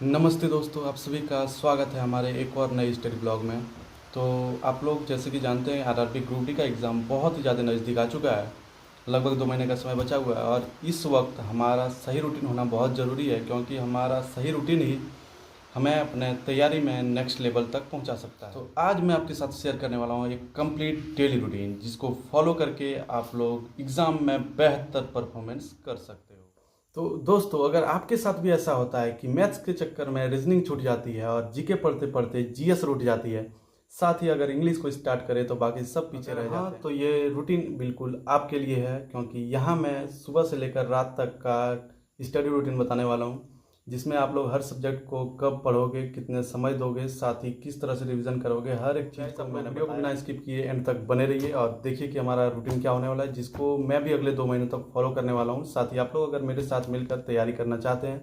नमस्ते दोस्तों, आप सभी का स्वागत है हमारे एक और नए स्टडी ब्लॉग में। तो आप लोग जैसे कि जानते हैं, आरआरबी ग्रुप डी का एग्ज़ाम बहुत ही ज़्यादा नज़दीक आ चुका है। लगभग 2 महीने का समय बचा हुआ है और इस वक्त हमारा सही रूटीन होना बहुत ज़रूरी है, क्योंकि हमारा सही रूटीन ही हमें अपने तैयारी में नेक्स्ट लेवल तक पहुंचा सकता है। तो आज मैं आपके साथ शेयर करने वाला हूं एक कंप्लीट डेली रूटीन, जिसको फॉलो करके आप लोग एग्ज़ाम में बेहतर परफॉर्मेंस कर सकते हो। तो दोस्तों, अगर आपके साथ भी ऐसा होता है कि मैथ्स के चक्कर में रीजनिंग छूट जाती है और जीके पढ़ते पढ़ते जीएस रूठ जाती है, साथ ही अगर इंग्लिश को स्टार्ट करें तो बाकी सब पीछे रह जाते हैं, तो ये रूटीन बिल्कुल आपके लिए है, क्योंकि यहाँ मैं सुबह से लेकर रात तक का स्टडी रूटीन बताने वाला हूँ, जिसमें आप लोग हर सब्जेक्ट को कब पढ़ोगे, कितने समय दोगे, साथ ही किस तरह से रिवीजन करोगे, हर एक चीज़ को मैंने वीडियो को बिना स्किप किए एंड तक बने रहिए और देखिए कि हमारा रूटीन क्या होने वाला है, जिसको मैं भी अगले 2 महीनों तक फॉलो करने वाला हूँ। साथ ही आप लोग अगर मेरे साथ मिलकर तैयारी करना चाहते हैं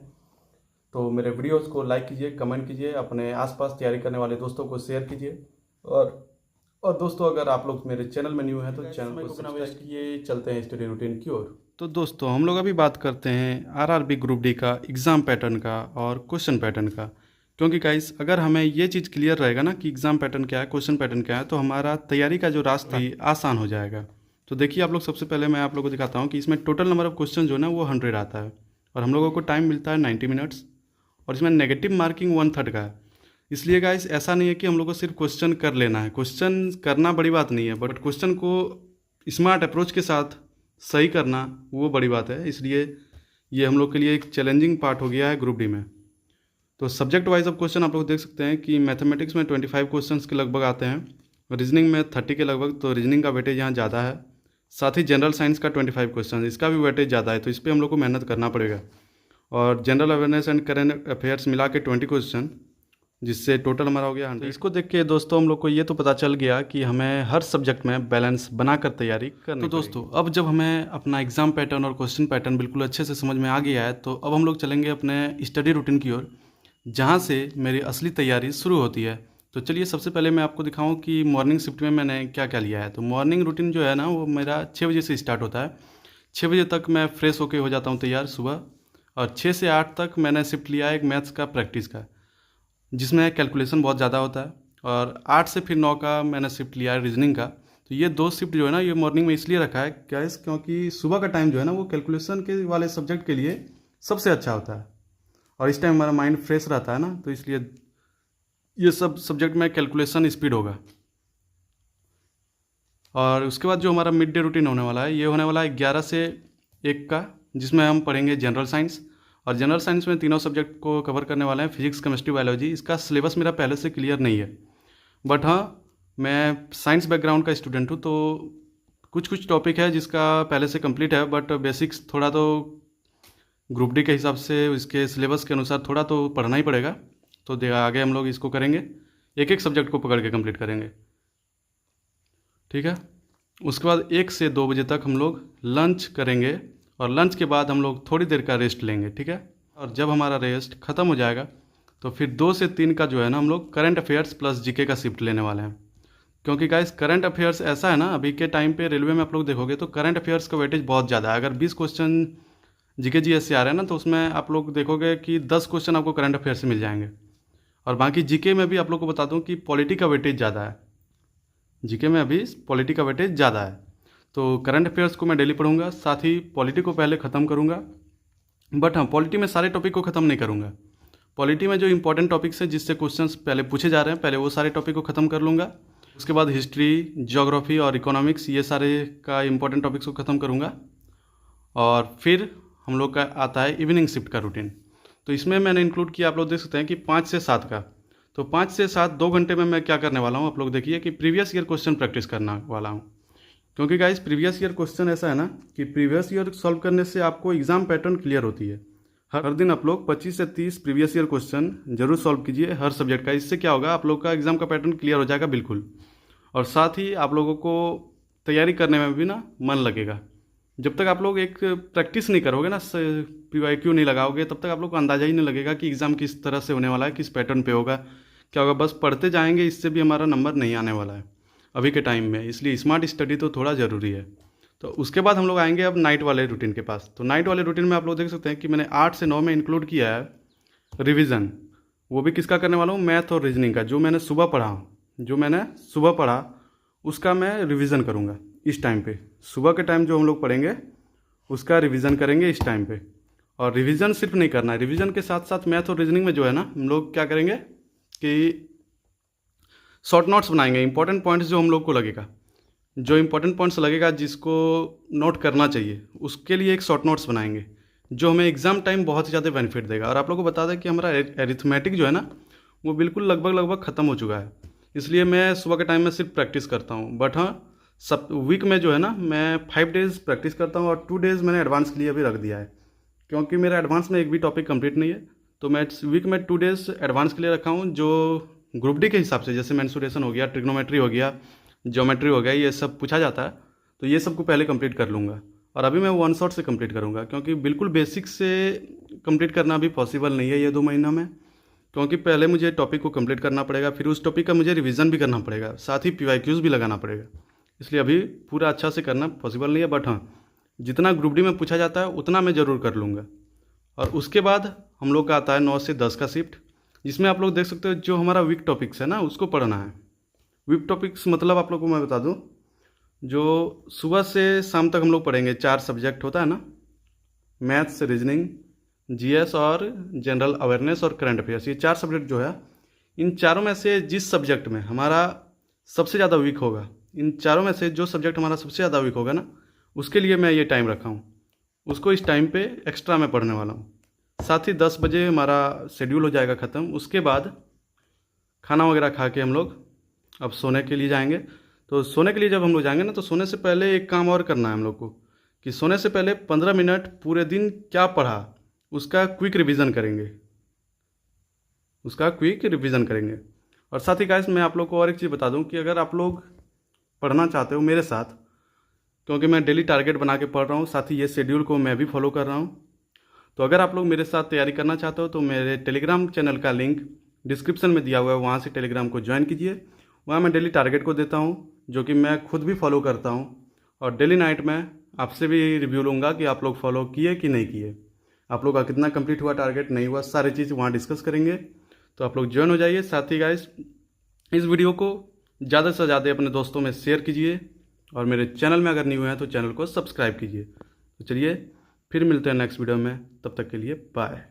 तो मेरे वीडियोज़ को लाइक कीजिए, कमेंट कीजिए, अपने आसपास तैयारी करने वाले दोस्तों को शेयर कीजिए। और दोस्तों, अगर आप लोग मेरे चैनल में न्यू हैं तो चैनल को बिना वेस्ट किए चलते हैं स्टडी रूटीन की ओर। तो दोस्तों, हम लोग अभी बात करते हैं आरआरबी ग्रुप डी का एग्ज़ाम पैटर्न का और क्वेश्चन पैटर्न का। क्योंकि गाइस, अगर हमें ये चीज़ क्लियर रहेगा ना कि एग्ज़ाम पैटर्न क्या है, क्वेश्चन पैटर्न क्या है, तो हमारा तैयारी का जो रास्ता है आसान हो जाएगा। तो देखिए आप लोग, सबसे पहले मैं आप लोगों को दिखाता हूँ कि इसमें टोटल नंबर ऑफ क्वेश्चन जो है ना वो 100 आता है और हम लोगों को टाइम मिलता है 90 मिनट्स, और इसमें नेगेटिव मार्किंग 1/3 का है। इसलिए गाइस, ऐसा नहीं है कि हम लोग को सिर्फ क्वेश्चन कर लेना है। क्वेश्चन करना बड़ी बात नहीं है, बट क्वेश्चन को स्मार्ट अप्रोच के साथ सही करना वो बड़ी बात है। इसलिए ये हम लोग के लिए एक चैलेंजिंग पार्ट हो गया है ग्रुप डी में। तो सब्जेक्ट वाइज अब क्वेश्चन आप लोग देख सकते हैं कि मैथमेटिक्स में 25 क्वेश्चन के लगभग आते हैं, रीजनिंग में 30 के लगभग, तो रीजनिंग का वेटेज यहाँ ज़्यादा है। साथ ही जनरल साइंस का 25 क्वेश्चन, इसका भी वेटेज ज़्यादा है, तो इस पर हम लोग को मेहनत करना पड़ेगा। और general awareness and current affairs मिला के 20 क्वेश्चन, जिससे टोटल हमारा हो गया 100। इसको देख के दोस्तों हम लोग को ये तो पता चल गया कि हमें हर सब्जेक्ट में बैलेंस बनाकर तैयारी करनी। तो दोस्तों, अब जब हमें अपना एग्जाम पैटर्न और क्वेश्चन पैटर्न बिल्कुल अच्छे से समझ में आ गया है, तो अब हम लोग चलेंगे अपने स्टडी रूटीन की ओर, जहाँ से मेरी असली तैयारी शुरू होती है। तो चलिए, सबसे पहले मैं आपको दिखाऊँ कि मॉर्निंग शिफ्ट में मैंने क्या क्या लिया है। तो मॉर्निंग रूटीन जो है ना, वो मेरा 6 बजे से स्टार्ट होता है। 6 बजे तक मैं फ्रेश होके हो जाता हूँ तैयार सुबह, और 6 से 8 तक मैंने शिफ्ट लिया है एक मैथ्स का प्रैक्टिस का, जिसमें कैलकुलेशन बहुत ज़्यादा होता है। और 8 से फिर 9 का मैंने शिफ्ट लिया है रीजनिंग का। तो ये 2 शिफ्ट जो है ना, ये मॉर्निंग में इसलिए रखा है गाइस, क्योंकि सुबह का टाइम जो है ना, वो कैलकुलेशन के वाले सब्जेक्ट के लिए सबसे अच्छा होता है, और इस टाइम हमारा माइंड फ्रेश रहता है ना, तो इसलिए ये सब सब्जेक्ट में कैलकुलेशन स्पीड होगा। और उसके बाद जो हमारा मिड डे रूटीन होने वाला है, ये होने वाला है 11 से 1 का, जिसमें हम पढ़ेंगे जनरल साइंस। और जनरल साइंस में तीनों सब्जेक्ट को कवर करने वाले हैं, फिजिक्स, केमिस्ट्री, बायोलॉजी। इसका सिलेबस मेरा पहले से क्लियर नहीं है, बट हाँ, मैं साइंस बैकग्राउंड का स्टूडेंट हूँ, तो कुछ कुछ टॉपिक है जिसका पहले से कंप्लीट है, बट बेसिक्स थोड़ा तो ग्रुप डी के हिसाब से इसके सिलेबस के अनुसार थोड़ा तो पढ़ना ही पड़ेगा। तो आगे हम लोग इसको करेंगे, एक एक सब्जेक्ट को पकड़ के कंप्लीट करेंगे, ठीक है। उसके बाद 1 से 2 बजे तक हम लोग लंच करेंगे, और लंच के बाद हम लोग थोड़ी देर का रेस्ट लेंगे, ठीक है। और जब हमारा रेस्ट ख़त्म हो जाएगा, तो फिर 2 से 3 का जो है ना, हम लोग करंट अफेयर्स प्लस जीके का शिफ्ट लेने वाले हैं। क्योंकि गाइस, करंट अफेयर्स ऐसा है ना, अभी के टाइम पे रेलवे में आप लोग देखोगे तो करंट अफेयर्स का वेटेज बहुत ज़्यादा है। अगर 20 क्वेश्चन जीके जीएस से आ रहे हैं ना, तो उसमें आप लोग देखोगे कि 10 क्वेश्चन आपको करंट अफेयर से मिल जाएंगे। और बाकी जीके में भी आप लोग को बता दूं कि पॉलिटी का वेटेज ज़्यादा है, जीके में अभी पॉलिटी का वेटेज ज़्यादा है। तो करंट अफेयर्स को मैं डेली पढ़ूंगा, साथ ही पॉलिटी को पहले ख़त्म करूंगा। बट हाँ, पॉलिटी में सारे टॉपिक को ख़त्म नहीं करूंगा। पॉलिटी में जो इंपॉर्टेंट टॉपिक्स हैं, जिससे क्वेश्चंस पहले पूछे जा रहे हैं, पहले वो सारे टॉपिक को ख़त्म कर लूँगा। उसके बाद हिस्ट्री, ज्योग्राफी और इकोनॉमिक्स, ये सारे का इंपॉर्टेंट टॉपिक्स को ख़त्म करूँगा। और फिर हम लोग का आता है इवनिंग शिफ्ट का रूटीन। तो इसमें मैंने इंक्लूड किया, आप लोग देख सकते हैं कि 5 से 7 का। तो 5 से 7 2 घंटे में मैं क्या करने वाला हूँ, आप लोग देखिए कि प्रीवियस ईयर क्वेश्चन प्रैक्टिस करने वाला हूँ। क्योंकि गाइस, प्रीवियस ईयर क्वेश्चन ऐसा है ना कि प्रीवियस ईयर सॉल्व करने से आपको एग्जाम पैटर्न क्लियर होती है। हर दिन आप लोग 25 से 30 प्रीवियस ईयर क्वेश्चन जरूर सॉल्व कीजिए हर सब्जेक्ट का। इससे क्या होगा, आप लोग का एग्जाम का पैटर्न क्लियर हो जाएगा बिल्कुल। और साथ ही आप लोगों को तैयारी करने में भी ना मन लगेगा। जब तक आप लोग एक प्रैक्टिस नहीं करोगे ना, PYQ नहीं लगाओगे, तब तक आप लोग को अंदाजा ही नहीं लगेगा कि एग्ज़ाम किस तरह से होने वाला है, किस पैटर्न पे होगा, क्या होगा। बस पढ़ते जाएंगे, इससे भी हमारा नंबर नहीं आने वाला है अभी के टाइम में। इसलिए स्मार्ट स्टडी तो थोड़ा ज़रूरी है। तो उसके बाद हम लोग आएंगे अब नाइट वाले रूटीन के पास। तो नाइट वाले रूटीन में आप लोग देख सकते हैं कि मैंने 8 से 9 में इंक्लूड किया है रिवीजन। वो भी किसका करने वाला हूँ, मैथ और रीजनिंग का। जो मैंने सुबह पढ़ा उसका मैं रिवीजन करूँगा इस टाइम पे। सुबह के टाइम जो हम लोग पढ़ेंगे उसका रिवीजन करेंगे इस टाइम पे। और रिवीजन सिर्फ नहीं करना है, रिवीजन के साथ साथ मैथ और रीजनिंग में जो है ना, हम लोग क्या करेंगे कि शॉर्ट नोट्स बनाएंगे। इंपॉर्टेंट पॉइंट्स जो हम लोग को लगेगा, जो इंपॉर्टेंट पॉइंट्स लगेगा जिसको नोट करना चाहिए, उसके लिए एक शॉर्ट नोट्स बनाएंगे जो हमें एग्जाम टाइम बहुत ही ज़्यादा बेनिफिट देगा। और आप लोगों को बता दें कि हमारा एरिथमेटिक जो है ना, वो बिल्कुल लगभग ख़त्म हो चुका है। इसलिए मैं सुबह के टाइम में सिर्फ प्रैक्टिस करता हूँ। बट हाँ, सब वीक में जो है ना, मैं 5 डेज़ प्रैक्टिस करता हूँ और 2 डेज़ मैंने एडवांस के लिए अभी रख दिया है, क्योंकि मेरा एडवांस में एक भी टॉपिक कंप्लीट नहीं है। तो मैं वीक में 2 डेज़ एडवांस के लिए रखा हूँ, जो ग्रुप डी के हिसाब से, जैसे मेंसुरेशन हो गया, ट्रिग्नोमेट्री हो गया, ज्योमेट्री हो गया, ये सब पूछा जाता है, तो ये सब को पहले कंप्लीट कर लूँगा। और अभी मैं वन शॉट से कंप्लीट करूँगा, क्योंकि बिल्कुल बेसिक से कंप्लीट करना भी पॉसिबल नहीं है ये 2 महीनों में, क्योंकि पहले मुझे टॉपिक को कंप्लीट करना पड़ेगा, फिर उस टॉपिक का मुझे रिवीजन भी करना पड़ेगा, साथ ही PYQs भी लगाना पड़ेगा। इसलिए अभी पूरा अच्छा से करना पॉसिबल नहीं है। बट हाँ, जितना ग्रुप डी में पूछा जाता है उतना मैं ज़रूर कर लूँगा। और उसके बाद हम लोग का आता है 9 से 10 का शिफ्ट, जिसमें आप लोग देख सकते हो जो हमारा वीक टॉपिक्स है ना, उसको पढ़ना है। वीक टॉपिक्स मतलब आप लोग को मैं बता दूं, जो सुबह से शाम तक हम लोग पढ़ेंगे 4 सब्जेक्ट होता है ना, मैथ्स, रीजनिंग, GS और जनरल अवेयरनेस और करंट अफेयर्स। ये 4 सब्जेक्ट जो है, इन चारों में से जिस सब्जेक्ट में हमारा सबसे ज़्यादा वीक होगा, इन चारों में से जो सब्जेक्ट हमारा सबसे ज़्यादा वीक होगा ना, उसके लिए मैं ये टाइम रखा हूँ। उसको इस टाइम पे एक्स्ट्रा मैं पढ़ने वाला हूँ। साथ ही 10 बजे हमारा शेड्यूल हो जाएगा ख़त्म। उसके बाद खाना वगैरह खा के हम लोग अब सोने के लिए जाएंगे। तो सोने के लिए जब हम लोग जाएंगे ना, तो सोने से पहले एक काम और करना है हम लोग को, कि सोने से पहले 15 मिनट पूरे दिन क्या पढ़ा उसका क्विक रिवीजन करेंगे। और साथ ही गाइस, मैं आप लोग को और एक चीज़ बता दूं कि अगर आप लोग पढ़ना चाहते हो मेरे साथ, क्योंकि मैं डेली टारगेट बना के पढ़ रहा हूँ, साथ ही ये शेड्यूल को मैं भी फॉलो कर रहा हूँ, तो अगर आप लोग मेरे साथ तैयारी करना चाहते हो तो मेरे टेलीग्राम चैनल का लिंक डिस्क्रिप्शन में दिया हुआ है, वहाँ से टेलीग्राम को ज्वाइन कीजिए। वहाँ मैं डेली टारगेट को देता हूँ, जो कि मैं खुद भी फॉलो करता हूँ। और डेली नाइट में आपसे भी रिव्यू लूँगा कि आप लोग फॉलो किए कि नहीं किए, आप लोग का कितना कंप्लीट हुआ, टारगेट नहीं हुआ, सारी चीज़ वहाँ डिस्कस करेंगे। तो आप लोग ज्वाइन हो जाइए। साथ ही गाइस, इस वीडियो को ज़्यादा से ज़्यादा अपने दोस्तों में शेयर कीजिए, और मेरे चैनल में अगर न्यू हैं तो चैनल को सब्सक्राइब कीजिए। तो चलिए फिर मिलते हैं नेक्स्ट वीडियो में, तब तक के लिए बाय।